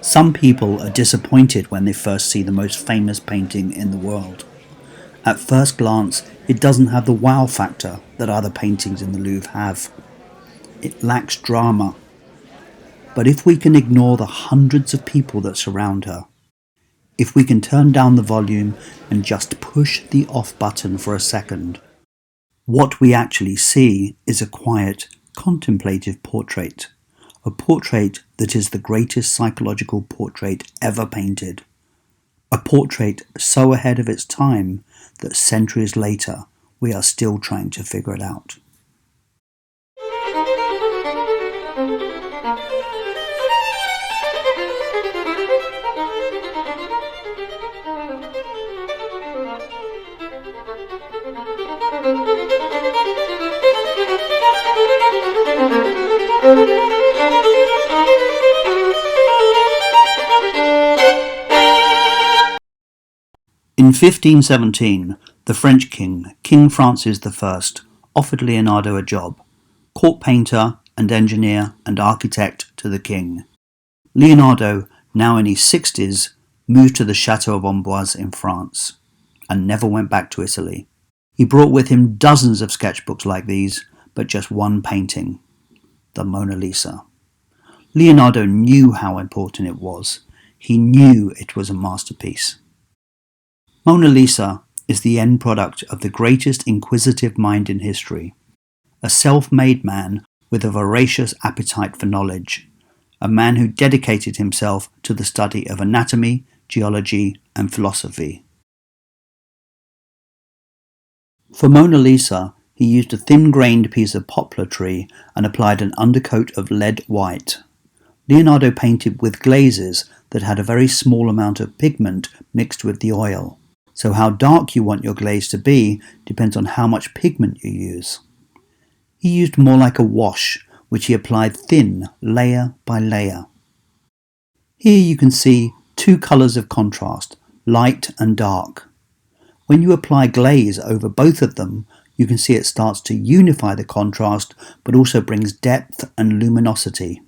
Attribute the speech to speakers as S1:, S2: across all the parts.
S1: Some people are disappointed when they first see the most famous painting in the world. At first glance, it doesn't have the wow factor that other paintings in the Louvre have. It lacks drama. But if we can ignore the hundreds of people that surround her, if we can turn down the volume and just push the off button for a second, what we actually see is a quiet, contemplative portrait. A portrait that is the greatest psychological portrait ever painted. A portrait so ahead of its time that centuries later we are still trying to figure it out. In 1517, the French king, King Francis I, offered Leonardo a job, court painter and engineer and architect to the king. Leonardo, now in his 60s, moved to the Chateau of Amboise in France and never went back to Italy. He brought with him dozens of sketchbooks like these, but just one painting, the Mona Lisa. Leonardo knew how important it was. He knew it was a masterpiece. Mona Lisa is the end product of the greatest inquisitive mind in history, a self-made man with a voracious appetite for knowledge, a man who dedicated himself to the study of anatomy, geology, and philosophy. For Mona Lisa, he used a thin-grained piece of poplar tree and applied an undercoat of lead white. Leonardo painted with glazes that had a very small amount of pigment mixed with the oil. So how dark you want your glaze to be depends on how much pigment you use. He used more like a wash, which he applied thin, layer by layer. Here you can see two colours of contrast, light and dark. When you apply glaze over both of them, you can see it starts to unify the contrast, but also brings depth and luminosity.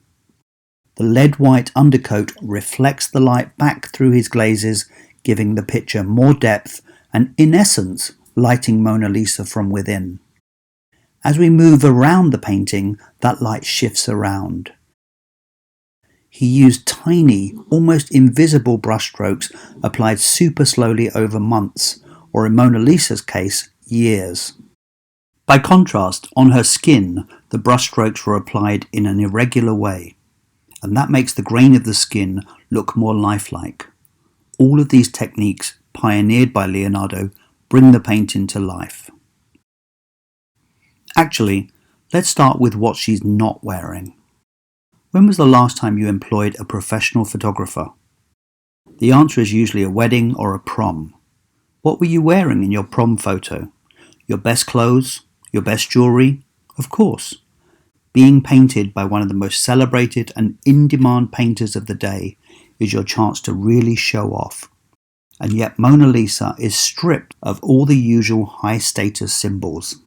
S1: The lead white undercoat reflects the light back through his glazes, giving the picture more depth and, in essence, lighting Mona Lisa from within. As we move around the painting, that light shifts around. He used tiny, almost invisible brushstrokes applied super slowly over months, or in Mona Lisa's case, years. By contrast, on her skin, the brushstrokes were applied in an irregular way, and that makes the grain of the skin look more lifelike. All of these techniques, pioneered by Leonardo, bring the painting to life. Actually, let's start with what she's not wearing. When was the last time you employed a professional photographer? The answer is usually a wedding or a prom. What were you wearing in your prom photo? Your best clothes? Your best jewellery? Of course. Being painted by one of the most celebrated and in-demand painters of the day is your chance to really show off. And yet Mona Lisa is stripped of all the usual high-status symbols.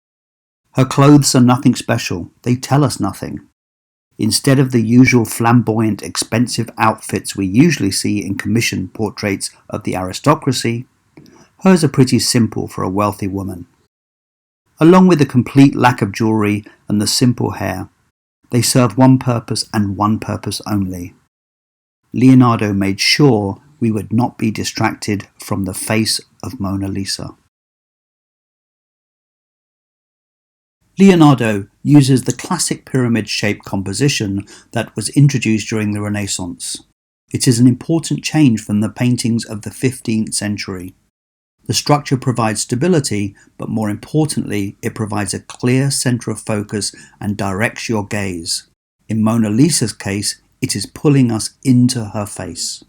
S1: Her clothes are nothing special. They tell us nothing. Instead of the usual flamboyant, expensive outfits we usually see in commissioned portraits of the aristocracy, hers are pretty simple for a wealthy woman. Along with the complete lack of jewellery and the simple hair, they serve one purpose and one purpose only. Leonardo made sure we would not be distracted from the face of Mona Lisa. Leonardo uses the classic pyramid-shaped composition that was introduced during the Renaissance. It is an important change from the paintings of the 15th century. The structure provides stability, but more importantly, it provides a clear centre of focus and directs your gaze. In Mona Lisa's case, it is pulling us into her face.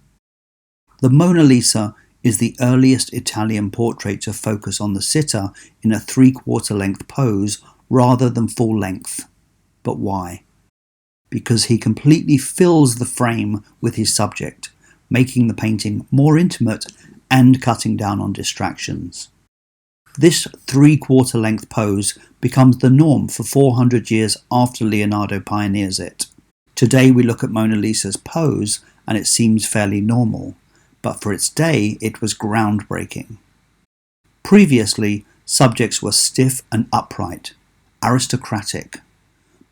S1: The Mona Lisa is the earliest Italian portrait to focus on the sitter in a 3/4 length pose rather than full length. But why? Because he completely fills the frame with his subject, making the painting more intimate and cutting down on distractions. This 3/4 length pose becomes the norm for 400 years after Leonardo pioneers it. Today we look at Mona Lisa's pose and it seems fairly normal, but for its day it was groundbreaking. Previously, subjects were stiff and upright, aristocratic,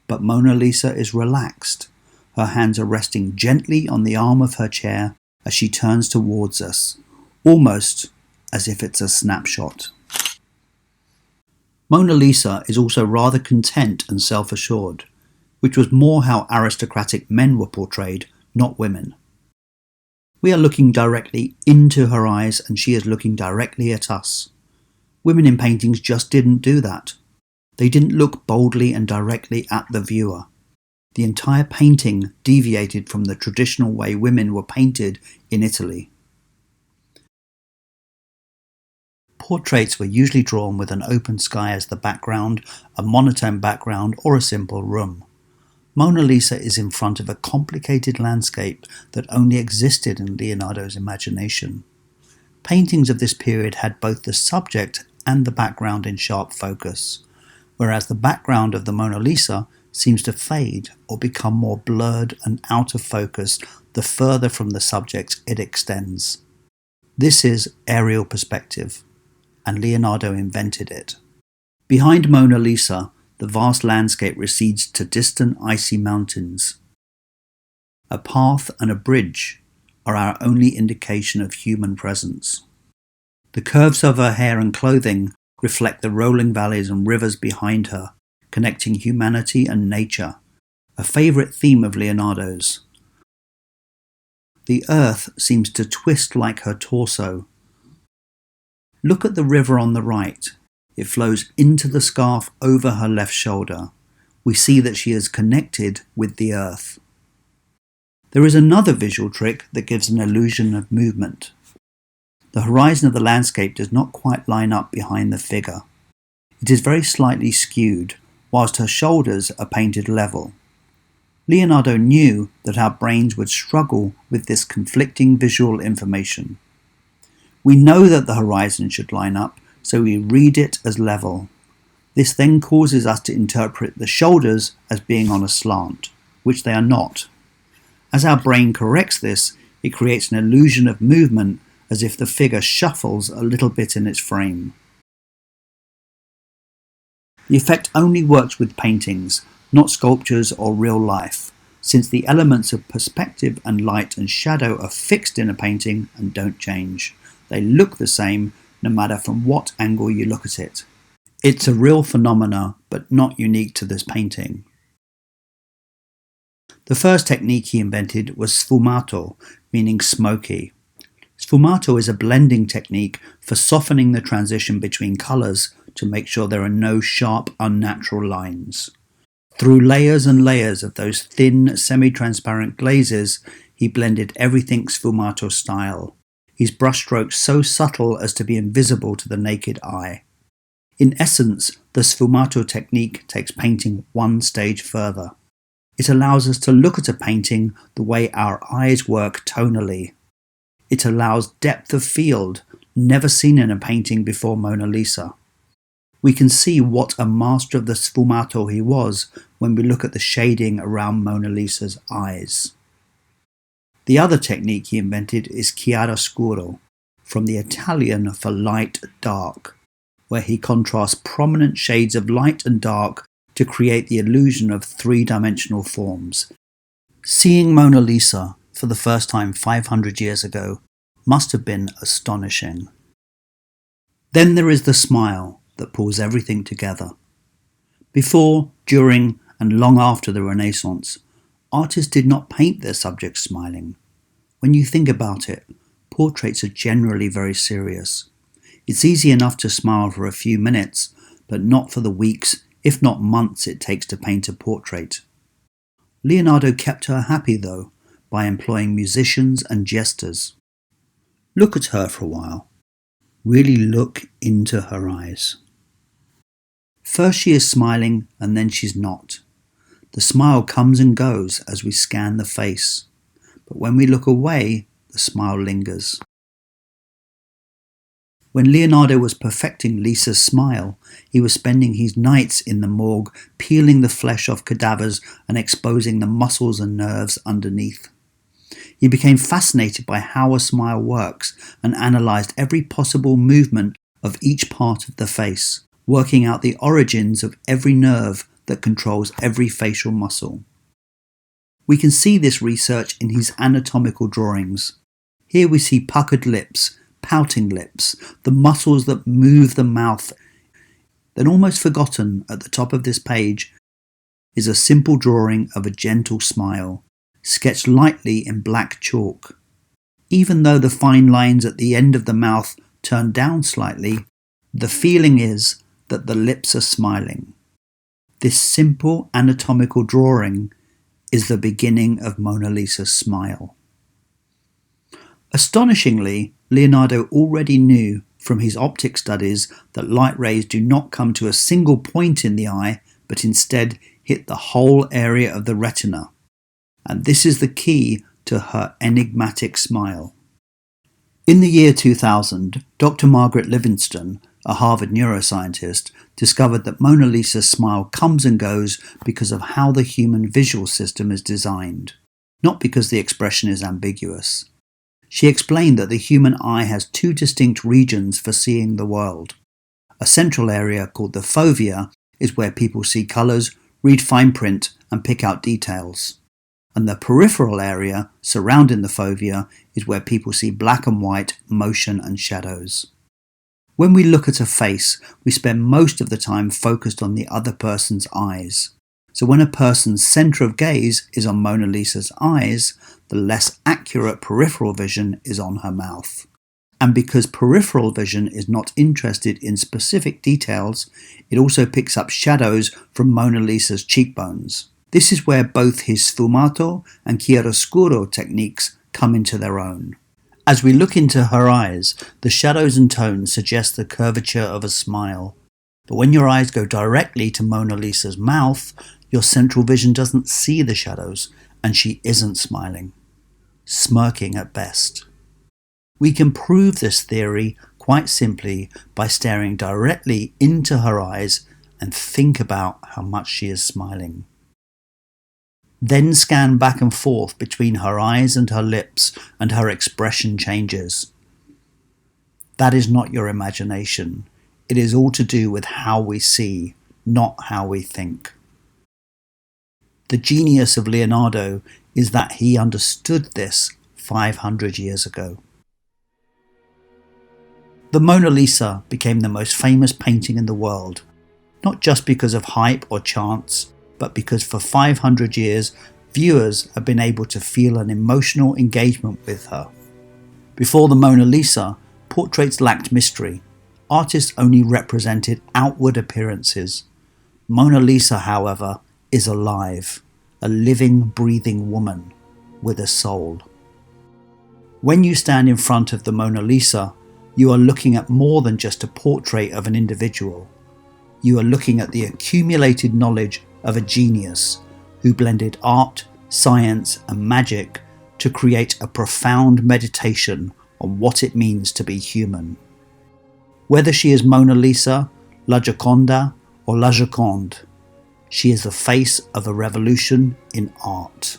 S1: but Mona Lisa is relaxed. Her hands are resting gently on the arm of her chair as she turns towards us, almost as if it's a snapshot. Mona Lisa is also rather content and self-assured, which was more how aristocratic men were portrayed, not women. We are looking directly into her eyes and she is looking directly at us. Women in paintings just didn't do that. They didn't look boldly and directly at the viewer. The entire painting deviated from the traditional way women were painted in Italy. Portraits were usually drawn with an open sky as the background, a monotone background, or a simple room. Mona Lisa is in front of a complicated landscape that only existed in Leonardo's imagination. Paintings of this period had both the subject and the background in sharp focus, whereas the background of the Mona Lisa seems to fade or become more blurred and out of focus the further from the subject it extends. This is aerial perspective, and Leonardo invented it. Behind Mona Lisa, the vast landscape recedes to distant icy mountains. A path and a bridge are our only indication of human presence. The curves of her hair and clothing reflect the rolling valleys and rivers behind her, connecting humanity and nature, a favourite theme of Leonardo's. The earth seems to twist like her torso. Look at the river on the right. It flows into the scarf over her left shoulder. We see that she is connected with the earth. There is another visual trick that gives an illusion of movement. The horizon of the landscape does not quite line up behind the figure. It is very slightly skewed, whilst her shoulders are painted level. Leonardo knew that our brains would struggle with this conflicting visual information. We know that the horizon should line up, so we read it as level. This then causes us to interpret the shoulders as being on a slant, which they are not. As our brain corrects this, it creates an illusion of movement as if the figure shuffles a little bit in its frame. The effect only works with paintings, not sculptures or real life, since the elements of perspective and light and shadow are fixed in a painting and don't change. They look the same no matter from what angle you look at it. It's a real phenomena, but not unique to this painting. The first technique he invented was SFUMATO, meaning smoky. SFUMATO is a blending technique for softening the transition between colours to make sure there are no sharp, unnatural lines. Through layers and layers of those thin, semi-transparent glazes, he blended everything SFUMATO style. His brushstrokes so subtle as to be invisible to the naked eye. In essence, the SFUMATO technique takes painting one stage further. It allows us to look at a painting the way our eyes work tonally. It allows depth of field, never seen in a painting before Mona Lisa. We can see what a master of the SFUMATO he was when we look at the shading around Mona Lisa's eyes. The other technique he invented is CHIAROSCURO, from the Italian for light dark, where he contrasts prominent shades of light and dark to create the illusion of three-dimensional forms. Seeing Mona Lisa for the first time 500 years ago must have been astonishing. Then there is the smile that pulls everything together. Before, during, and long after the Renaissance, artists did not paint their subjects smiling. When you think about it, portraits are generally very serious. It's easy enough to smile for a few minutes, but not for the weeks, if not months, it takes to paint a portrait. Leonardo kept her happy, though, by employing musicians and jesters. Look at her for a while. Really look into her eyes. First she is smiling, and then she's not. The smile comes and goes as we scan the face, but when we look away, the smile lingers. When Leonardo was perfecting Lisa's smile, he was spending his nights in the morgue peeling the flesh off cadavers and exposing the muscles and nerves underneath. He became fascinated by how a smile works and analysed every possible movement of each part of the face, working out the origins of every nerve that controls every facial muscle. We can see this research in his anatomical drawings. Here we see puckered lips, pouting lips, the muscles that move the mouth. Then almost forgotten at the top of this page is a simple drawing of a gentle smile, sketched lightly in black chalk. Even though the fine lines at the end of the mouth turn down slightly, the feeling is that the lips are smiling. This simple anatomical drawing is the beginning of Mona Lisa's smile. Astonishingly, Leonardo already knew from his optic studies that light rays do not come to a single point in the eye, but instead hit the whole area of the retina. And this is the key to her enigmatic smile. In the year 2000, Dr. Margaret Livingstone, a Harvard neuroscientist, discovered that Mona Lisa's smile comes and goes because of how the human visual system is designed, not because the expression is ambiguous. She explained that the human eye has two distinct regions for seeing the world. A central area called the fovea is where people see colours, read fine print and pick out details. And the peripheral area surrounding the fovea is where people see black and white, motion and shadows. When we look at a face, we spend most of the time focused on the other person's eyes. So when a person's centre of gaze is on Mona Lisa's eyes, the less accurate peripheral vision is on her mouth. And because peripheral vision is not interested in specific details, it also picks up shadows from Mona Lisa's cheekbones. This is where both his SFUMATO and CHIAROSCURO techniques come into their own. As we look into her eyes, the shadows and tones suggest the curvature of a smile. But when your eyes go directly to Mona Lisa's mouth, your central vision doesn't see the shadows, and she isn't smiling, smirking at best. We can prove this theory quite simply by staring directly into her eyes and think about how much she is smiling. Then scan back and forth between her eyes and her lips, and her expression changes. That is not your imagination. It is all to do with how we see, not how we think. The genius of Leonardo is that he understood this 500 years ago. The Mona Lisa became the most famous painting in the world, not just because of hype or chance, but because for 500 years, viewers have been able to feel an emotional engagement with her. Before the Mona Lisa, portraits lacked mystery. Artists only represented outward appearances. Mona Lisa, however, is alive, a living, breathing woman with a soul. When you stand in front of the Mona Lisa, you are looking at more than just a portrait of an individual. You are looking at the accumulated knowledge of a genius who blended art, science and magic to create a profound meditation on what it means to be human. Whether she is Mona Lisa, La Gioconda or La Joconde, she is the face of a revolution in art.